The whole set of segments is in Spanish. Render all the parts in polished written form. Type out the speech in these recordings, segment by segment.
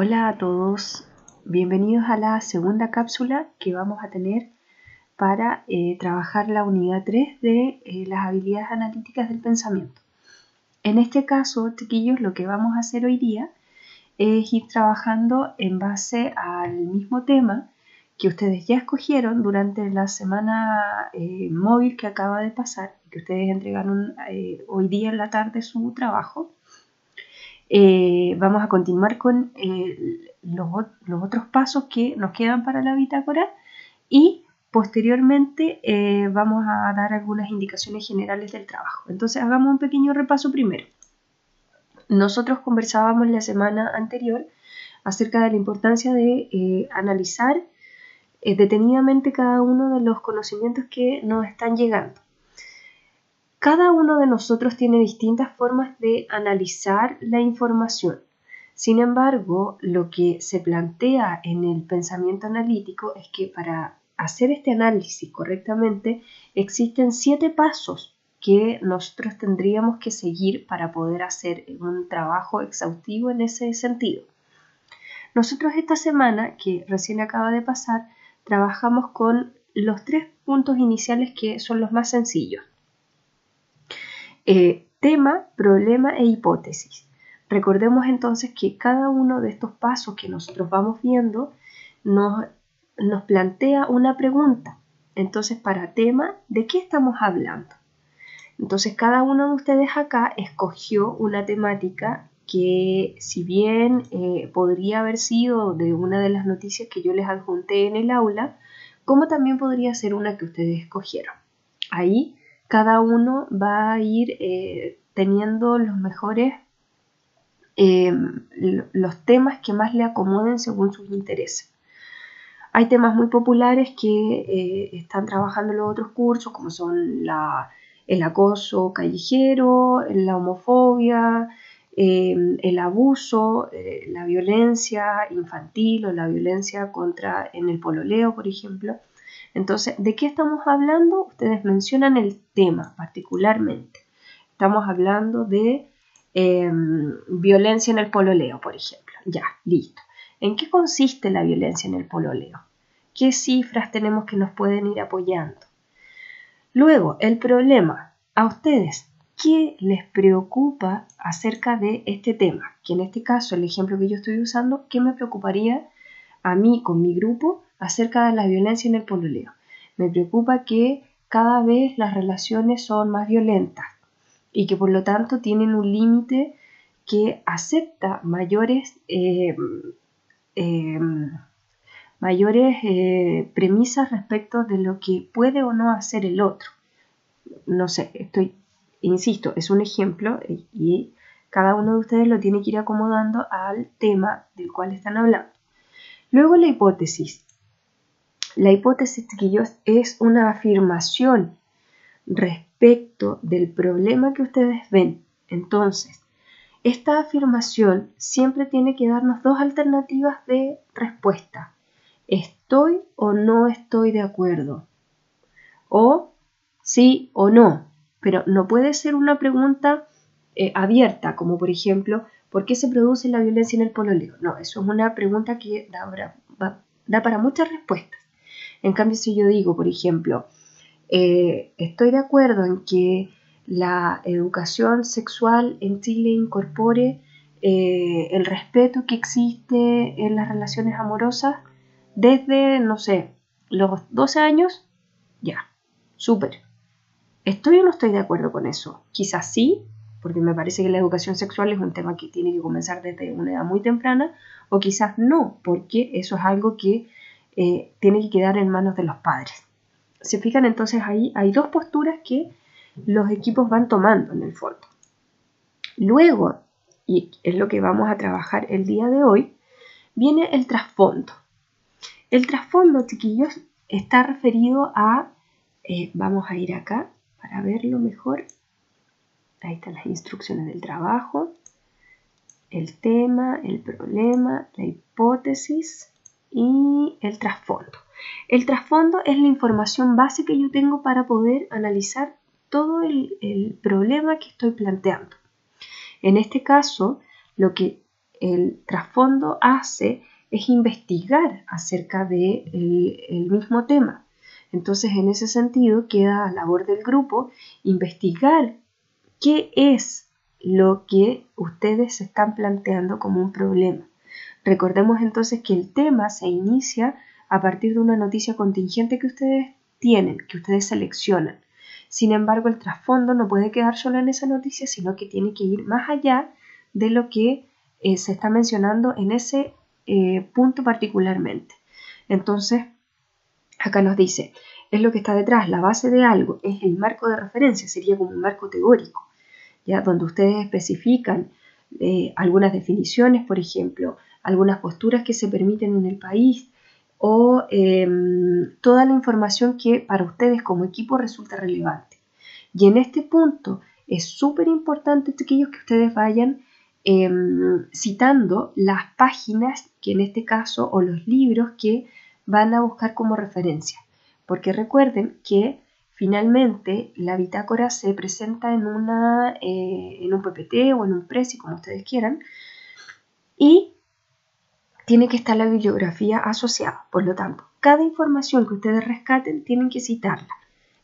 Hola a todos, bienvenidos a la segunda cápsula que vamos a tener para trabajar la unidad 3 de las habilidades analíticas del pensamiento. En este caso, chiquillos, lo que vamos a hacer hoy día es ir trabajando en base al mismo tema que ustedes ya escogieron durante la semana móvil que acaba de pasar, que ustedes entregaron hoy día en la tarde su trabajo. Vamos a continuar con los otros pasos que nos quedan para la bitácora y posteriormente vamos a dar algunas indicaciones generales del trabajo. Entonces hagamos un pequeño repaso primero. Nosotros conversábamos la semana anterior acerca de la importancia de analizar detenidamente cada uno de los conocimientos que nos están llegando. Cada uno de nosotros tiene distintas formas de analizar la información. Sin embargo, lo que se plantea en el pensamiento analítico es que para hacer este análisis correctamente existen 7 pasos que nosotros tendríamos que seguir para poder hacer un trabajo exhaustivo en ese sentido. Nosotros esta semana, que recién acaba de pasar, trabajamos con los 3 puntos iniciales que son los más sencillos. Tema, problema e hipótesis. Recordemos entonces que cada uno de estos pasos que nosotros vamos viendo nos plantea una pregunta. Entonces, para tema, ¿de qué estamos hablando? Entonces, cada uno de ustedes acá escogió una temática que, si bien podría haber sido de una de las noticias que yo les adjunté en el aula, como también podría ser una que ustedes escogieron. Ahí cada uno va a ir teniendo los mejores, los temas que más le acomoden según sus intereses. Hay temas muy populares que están trabajando en los otros cursos, como son el acoso callejero, la homofobia, el abuso, la violencia infantil o la violencia en el pololeo, por ejemplo. Entonces, ¿de qué estamos hablando? Ustedes mencionan el tema particularmente. Estamos hablando de violencia en el pololeo, por ejemplo. Ya, listo. ¿En qué consiste la violencia en el pololeo? ¿Qué cifras tenemos que nos pueden ir apoyando? Luego, el problema. A ustedes, ¿qué les preocupa acerca de este tema? Que en este caso, el ejemplo que yo estoy usando, ¿qué me preocuparía a mí con mi grupo acerca de la violencia en el pololeo? Me preocupa que cada vez las relaciones son más violentas y que por lo tanto tienen un límite que acepta mayores premisas respecto de lo que puede o no hacer el otro. No sé, insisto, es un ejemplo y cada uno de ustedes lo tiene que ir acomodando al tema del cual están hablando. Luego la hipótesis. La hipótesis, chiquillos, es una afirmación respecto del problema que ustedes ven. Entonces, esta afirmación siempre tiene que darnos 2 alternativas de respuesta. ¿Estoy o no estoy de acuerdo? O sí o no. Pero no puede ser una pregunta abierta, como por ejemplo, ¿por qué se produce la violencia en el pololeo? No, eso es una pregunta que da para muchas respuestas. En cambio, si yo digo, por ejemplo, estoy de acuerdo en que la educación sexual en Chile incorpore el respeto que existe en las relaciones amorosas desde, no sé, los 12 años, ya, súper. ¿Estoy o no estoy de acuerdo con eso? Quizás sí, porque me parece que la educación sexual es un tema que tiene que comenzar desde una edad muy temprana, o quizás no, porque eso es algo que tiene que quedar en manos de los padres. Se fijan, entonces ahí hay 2 posturas que los equipos van tomando en el fondo. Luego, y es lo que vamos a trabajar el día de hoy, viene el trasfondo. El trasfondo, chiquillos, está referido a, vamos a ir acá para verlo mejor. Ahí están las instrucciones del trabajo, el tema, el problema, la hipótesis y el trasfondo. El trasfondo es la información base que yo tengo para poder analizar todo el problema que estoy planteando. En este caso, lo que el trasfondo hace es investigar acerca del mismo tema. Entonces, en ese sentido, queda a labor del grupo investigar qué es lo que ustedes se están planteando como un problema. Recordemos entonces que el tema se inicia a partir de una noticia contingente que ustedes tienen, que ustedes seleccionan. Sin embargo, el trasfondo no puede quedar solo en esa noticia, sino que tiene que ir más allá de lo que se está mencionando en ese punto particularmente. Entonces, acá nos dice, es lo que está detrás, la base de algo, es el marco de referencia, sería como un marco teórico, ¿ya? Donde ustedes especifican algunas definiciones, por ejemplo, algunas posturas que se permiten en el país o toda la información que para ustedes como equipo resulta relevante. Y en este punto es súper importante, chiquillos, que ustedes vayan citando las páginas que en este caso o los libros que van a buscar como referencia, porque recuerden que finalmente la bitácora se presenta en un PPT o en un Prezi, como ustedes quieran, y tiene que estar la bibliografía asociada. Por lo tanto, cada información que ustedes rescaten tienen que citarla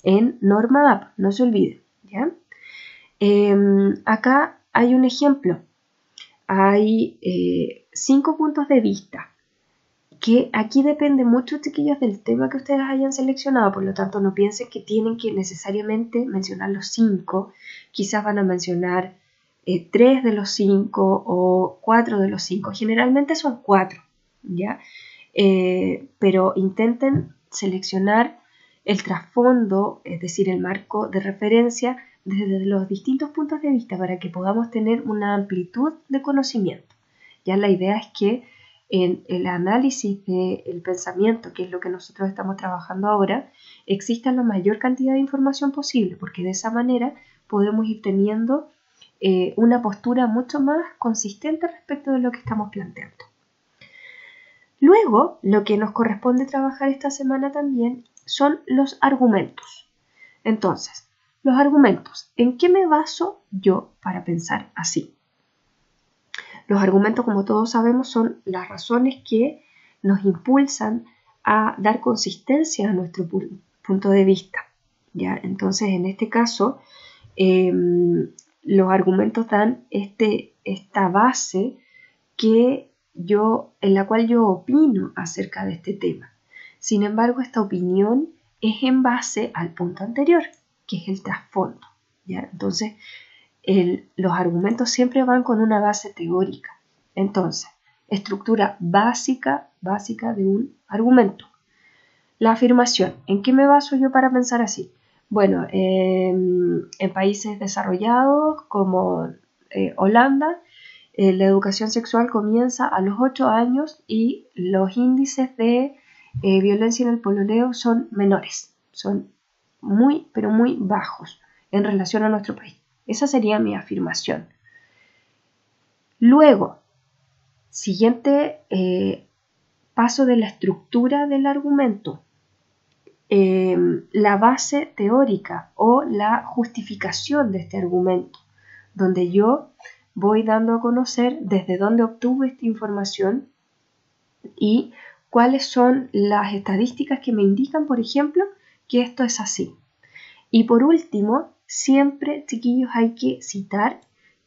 en Norma App, no se olviden, ¿ya? Acá hay un ejemplo. Hay 5 puntos de vista, que aquí depende mucho, chiquillos, del tema que ustedes hayan seleccionado, por lo tanto no piensen que tienen que necesariamente mencionar los 5, quizás van a mencionar 3 de los 5 o 4 de los 5, generalmente son 4, ¿ya? Pero intenten seleccionar el trasfondo, es decir, el marco de referencia desde los distintos puntos de vista para que podamos tener una amplitud de conocimiento. Ya la idea es que en el análisis del pensamiento, que es lo que nosotros estamos trabajando ahora, exista la mayor cantidad de información posible, porque de esa manera podemos ir teniendo una postura mucho más consistente respecto de lo que estamos planteando. Luego, lo que nos corresponde trabajar esta semana también son los argumentos. Entonces, los argumentos, ¿en qué me baso yo para pensar así? Los argumentos, como todos sabemos, son las razones que nos impulsan a dar consistencia a nuestro punto de vista, ¿ya? Entonces, en este caso, los argumentos dan esta base en la cual yo opino acerca de este tema. Sin embargo, esta opinión es en base al punto anterior, que es el trasfondo, ¿ya? Entonces, los argumentos siempre van con una base teórica. Entonces, estructura básica de un argumento. La afirmación, ¿en qué me baso yo para pensar así? Bueno, en países desarrollados como Holanda, la educación sexual comienza a los 8 años y los índices de violencia en el pololeo son menores, son muy, pero muy bajos en relación a nuestro país. Esa sería mi afirmación. Luego, siguiente paso de la estructura del argumento, la base teórica o la justificación de este argumento, donde yo voy dando a conocer desde dónde obtuve esta información y cuáles son las estadísticas que me indican, por ejemplo, que esto es así. Y por último, siempre, chiquillos, hay que citar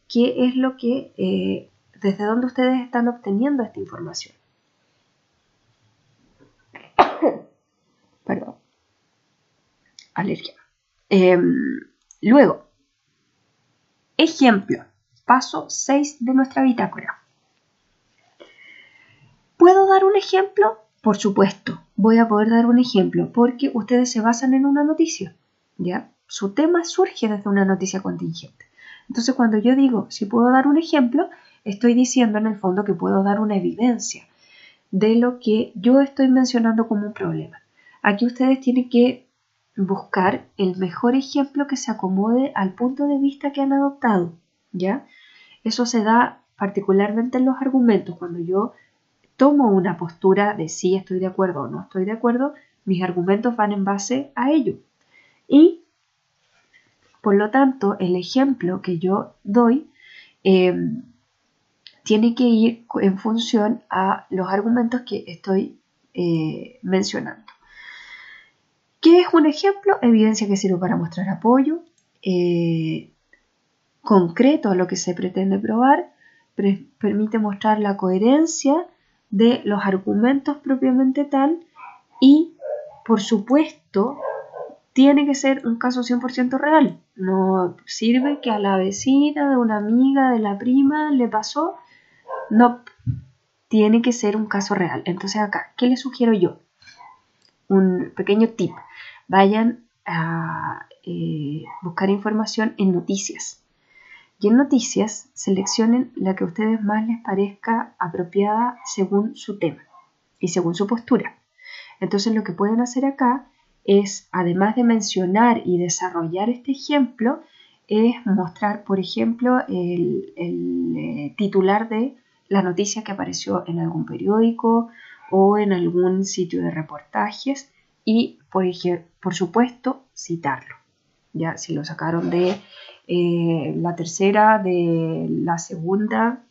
qué es lo que, desde dónde ustedes están obteniendo esta información. Perdón. Alergia. Luego, ejemplo, paso 6 de nuestra bitácora. ¿Puedo dar un ejemplo? Por supuesto, voy a poder dar un ejemplo porque ustedes se basan en una noticia, ¿ya? Su tema surge desde una noticia contingente. Entonces, cuando yo digo si puedo dar un ejemplo, estoy diciendo en el fondo que puedo dar una evidencia de lo que yo estoy mencionando como un problema. Aquí ustedes tienen que buscar el mejor ejemplo que se acomode al punto de vista que han adoptado, ¿ya? Eso se da particularmente en los argumentos. Cuando yo tomo una postura de si estoy de acuerdo o no estoy de acuerdo, mis argumentos van en base a ello. Y, por lo tanto, el ejemplo que yo doy tiene que ir en función a los argumentos que estoy mencionando. ¿Qué es un ejemplo? Evidencia que sirve para mostrar apoyo concreto a lo que se pretende probar, permite mostrar la coherencia de los argumentos propiamente tal y, por supuesto, tiene que ser un caso 100% real. No sirve que a la vecina, de una amiga, de la prima le pasó. No, tiene que ser un caso real. Entonces acá, ¿qué les sugiero yo? Un pequeño tip. Vayan a buscar información en noticias. Y en noticias seleccionen la que a ustedes más les parezca apropiada según su tema y según su postura. Entonces lo que pueden hacer acá es, además de mencionar y desarrollar este ejemplo, es mostrar, por ejemplo, el titular de la noticia que apareció en algún periódico o en algún sitio de reportajes y, por supuesto, citarlo. Ya, si lo sacaron de la tercera, de la segunda,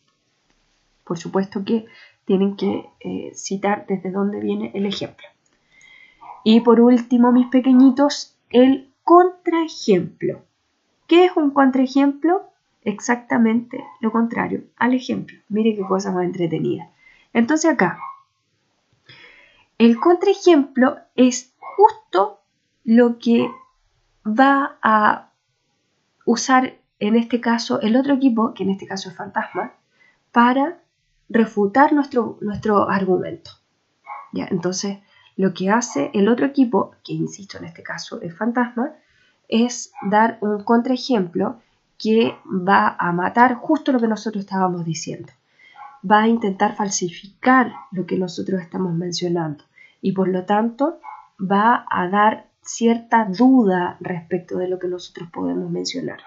por supuesto que tienen que citar desde dónde viene el ejemplo. Y por último, mis pequeñitos, el contraejemplo. ¿Qué es un contraejemplo? Exactamente lo contrario al ejemplo. Mire qué cosa más entretenida. Entonces acá, el contraejemplo es justo lo que va a usar en este caso el otro equipo, que en este caso es Fantasma, para refutar nuestro argumento. ¿Ya? Entonces, lo que hace el otro equipo, que insisto en este caso es Fantasma, es dar un contraejemplo que va a matar justo lo que nosotros estábamos diciendo. Va a intentar falsificar lo que nosotros estamos mencionando y por lo tanto va a dar cierta duda respecto de lo que nosotros podemos mencionar.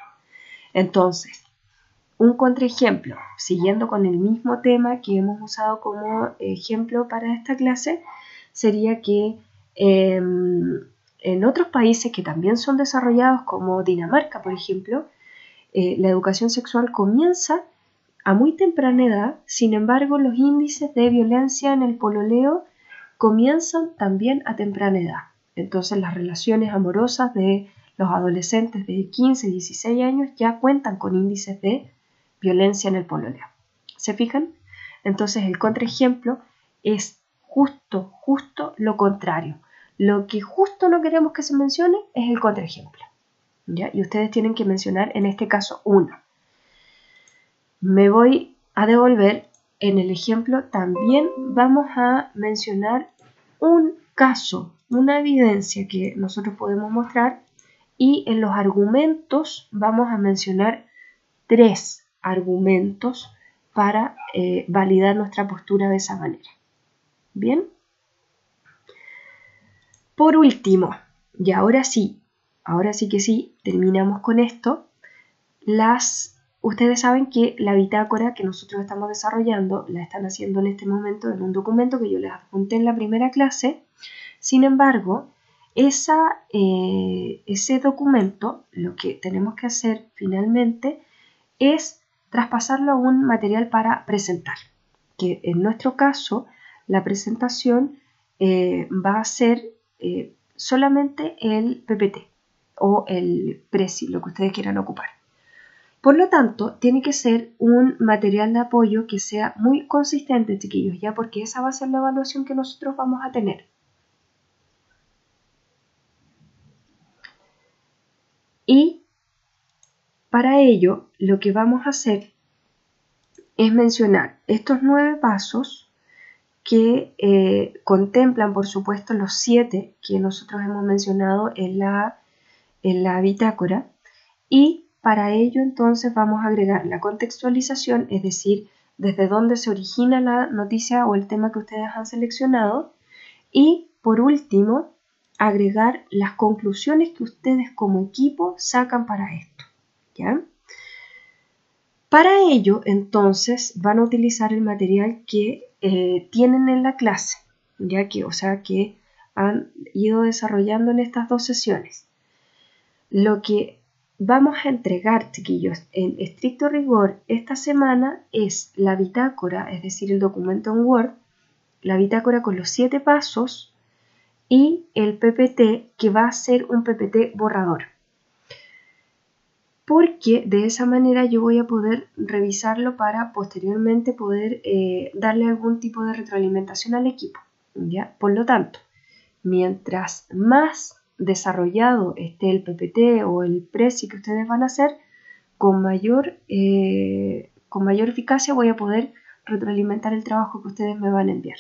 Entonces, un contraejemplo, siguiendo con el mismo tema que hemos usado como ejemplo para esta clase, sería que en otros países que también son desarrollados, como Dinamarca, por ejemplo, la educación sexual comienza a muy temprana edad. Sin embargo, los índices de violencia en el pololeo comienzan también a temprana edad. Entonces, las relaciones amorosas de los adolescentes de 15 y 16 años ya cuentan con índices de violencia en el pololeo. ¿Se fijan? Entonces, el contraejemplo es justo lo contrario. Lo que justo no queremos que se mencione es el contraejemplo. ¿Ya? Y ustedes tienen que mencionar en este caso uno. Me voy a devolver. En el ejemplo también vamos a mencionar un caso, una evidencia que nosotros podemos mostrar, y en los argumentos vamos a mencionar 3 argumentos para validar nuestra postura de esa manera. Bien. Por último, y ahora sí que sí, terminamos con esto. Ustedes saben que la bitácora que nosotros estamos desarrollando la están haciendo en este momento en un documento que yo les adjunté en la primera clase. Sin embargo, ese documento, lo que tenemos que hacer finalmente es traspasarlo a un material para presentar, que en nuestro caso la presentación va a ser solamente el PPT o el Prezi, lo que ustedes quieran ocupar. Por lo tanto, tiene que ser un material de apoyo que sea muy consistente, chiquillos, ya, porque esa va a ser la evaluación que nosotros vamos a tener. Y para ello, lo que vamos a hacer es mencionar estos 9 pasos que contemplan, por supuesto, los 7 que nosotros hemos mencionado en la bitácora, y para ello entonces vamos a agregar la contextualización, es decir, desde dónde se origina la noticia o el tema que ustedes han seleccionado, y por último agregar las conclusiones que ustedes como equipo sacan para esto, ¿ya? Para ello entonces van a utilizar el material que tienen en la clase, ya que, han ido desarrollando en estas 2 sesiones. Lo que vamos a entregar, chiquillos, en estricto rigor, esta semana es la bitácora, es decir, el documento en Word, la bitácora con los 7 pasos y el PPT, que va a ser un PPT borrador. Porque de esa manera yo voy a poder revisarlo para posteriormente poder darle algún tipo de retroalimentación al equipo, ¿ya? Por lo tanto, mientras más desarrollado esté el PPT o el Prezi que ustedes van a hacer, con mayor eficacia voy a poder retroalimentar el trabajo que ustedes me van a enviar,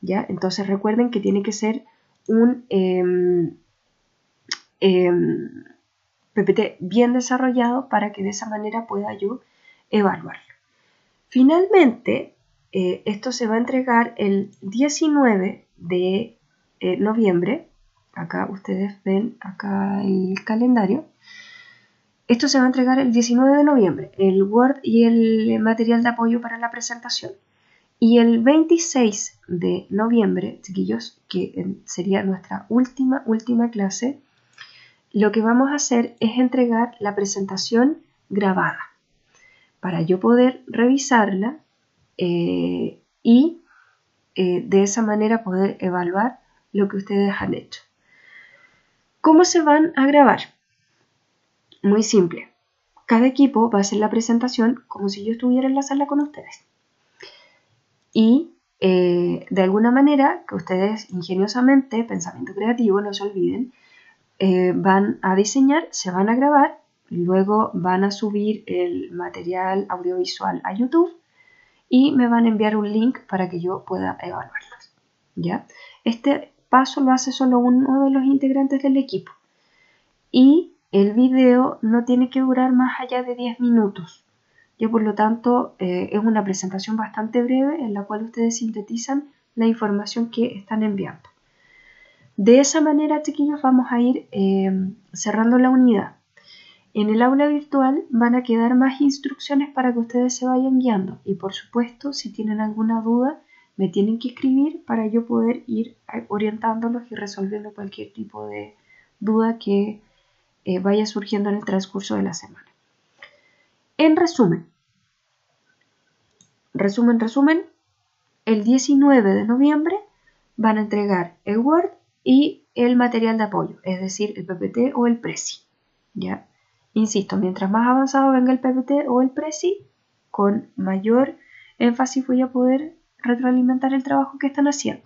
¿ya? Entonces recuerden que tiene que ser un PPT bien desarrollado para que de esa manera pueda yo evaluarlo. Finalmente, esto se va a entregar el 19 de noviembre. Acá ustedes ven acá el calendario. Esto se va a entregar el 19 de noviembre, el Word y el material de apoyo para la presentación. Y el 26 de noviembre, chiquillos, que sería nuestra última clase, lo que vamos a hacer es entregar la presentación grabada para yo poder revisarla y de esa manera poder evaluar lo que ustedes han hecho. ¿Cómo se van a grabar? Muy simple. Cada equipo va a hacer la presentación como si yo estuviera en la sala con ustedes. Y de alguna manera, que ustedes ingeniosamente, pensamiento creativo, no se olviden, van a diseñar, se van a grabar, luego van a subir el material audiovisual a YouTube y me van a enviar un link para que yo pueda evaluarlos, ¿ya? Este paso lo hace solo uno de los integrantes del equipo y el video no tiene que durar más allá de 10 minutos. Ya por lo tanto es una presentación bastante breve en la cual ustedes sintetizan la información que están enviando. De esa manera, chiquillos, vamos a ir cerrando la unidad. En el aula virtual van a quedar más instrucciones para que ustedes se vayan guiando. Y por supuesto, si tienen alguna duda, me tienen que escribir para yo poder ir orientándolos y resolviendo cualquier tipo de duda que vaya surgiendo en el transcurso de la semana. En resumen, el 19 de noviembre van a entregar el Word y el material de apoyo, es decir, el PPT o el Prezi, ¿ya? Insisto, mientras más avanzado venga el PPT o el Prezi, con mayor énfasis voy a poder retroalimentar el trabajo que están haciendo.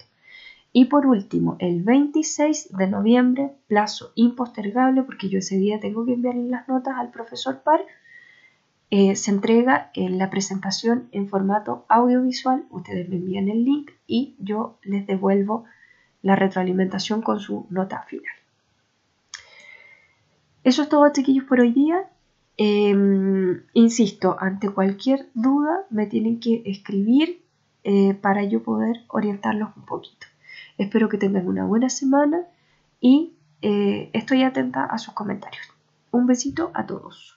Y por último, el 26 de noviembre, plazo impostergable, porque yo ese día tengo que enviarle las notas al profesor Par, se entrega en la presentación en formato audiovisual. Ustedes me envían el link y yo les devuelvo la retroalimentación con su nota final. Eso es todo, chiquillos, por hoy día. Insisto, ante cualquier duda me tienen que escribir para yo poder orientarlos un poquito. Espero que tengan una buena semana y estoy atenta a sus comentarios. Un besito a todos.